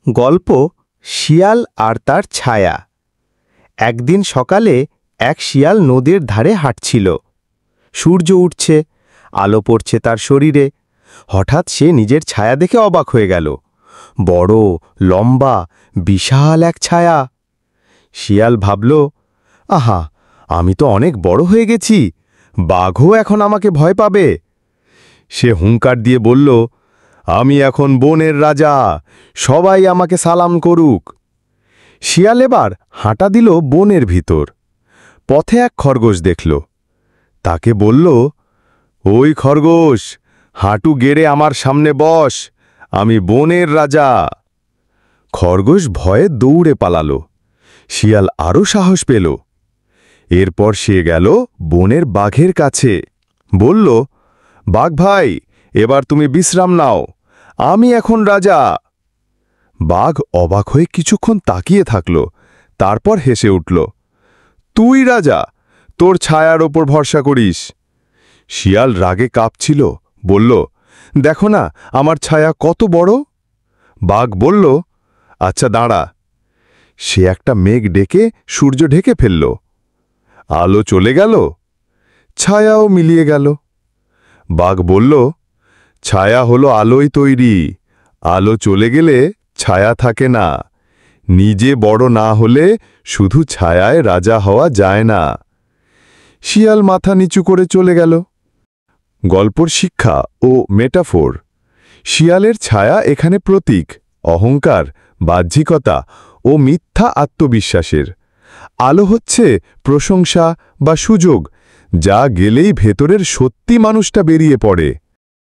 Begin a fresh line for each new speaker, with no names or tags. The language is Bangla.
গল্প শিয়াল আর তার ছায়া। একদিন সকালে এক শিয়াল নদীর ধারে হাঁটছিল। সূর্য উঠছে, আলো পড়ছে তার শরীরে। হঠাৎ সে নিজের ছায়া দেখে অবাক হয়ে গেল। বড়, লম্বা, বিশাল এক ছায়া। শিয়াল ভাবল, আহা, আমি তো অনেক বড় হয়ে গেছি, বাঘও এখন আমাকে ভয় পাবে। সে হুঙ্কার দিয়ে বলল, আমি এখন বনের রাজা, সবাই আমাকে সালাম করুক। শিয়াল এবার হাঁটা দিল বনের ভিতর। পথে এক খরগোশ দেখল। তাকে বলল, ওই খরগোশ, হাঁটু গেড়ে আমার সামনে বস, আমি বনের রাজা। খরগোশ ভয়ে দৌড়ে পালালো। শিয়াল আরও সাহস পেল। এরপর সে গেল বনের বাঘের কাছে। বলল, বাঘ ভাই, এবার তুমি বিশ্রাম নাও, আমি এখন রাজা। বাঘ অবাক হয়ে কিছুক্ষণ তাকিয়ে থাকল, তারপর হেসে উঠল, তুই রাজা, তোর ছায়ার ওপর ভরসা করিস। শিয়াল রাগে কাঁপছিল, বলল, দেখো না আমার ছায়া কত বড়। বাঘ বলল, আচ্ছা দাঁড়া। সে একটা মেঘ ডেকে সূর্য ঢেকে ফেলল। আলো চলে গেল, ছায়াও মিলিয়ে গেল। বাঘ বলল, ছায়া হলো আলোয় তৈরি, আলো চলে গেলে ছায়া থাকে না। নিজে বড় না হলে শুধু ছায়ায় রাজা হওয়া যায় না। শিয়াল মাথা নিচু করে চলে গেল। গল্পর শিক্ষা ও মেটাফোর। শিয়ালের ছায়া এখানে প্রতীক, অহংকার, বাহ্যিকতা ও মিথ্যা আত্মবিশ্বাসের। আলো হচ্ছে প্রশংসা বা সুযোগ, যা গেলেই ভেতরের সত্যি মানুষটা বেরিয়ে পড়ে।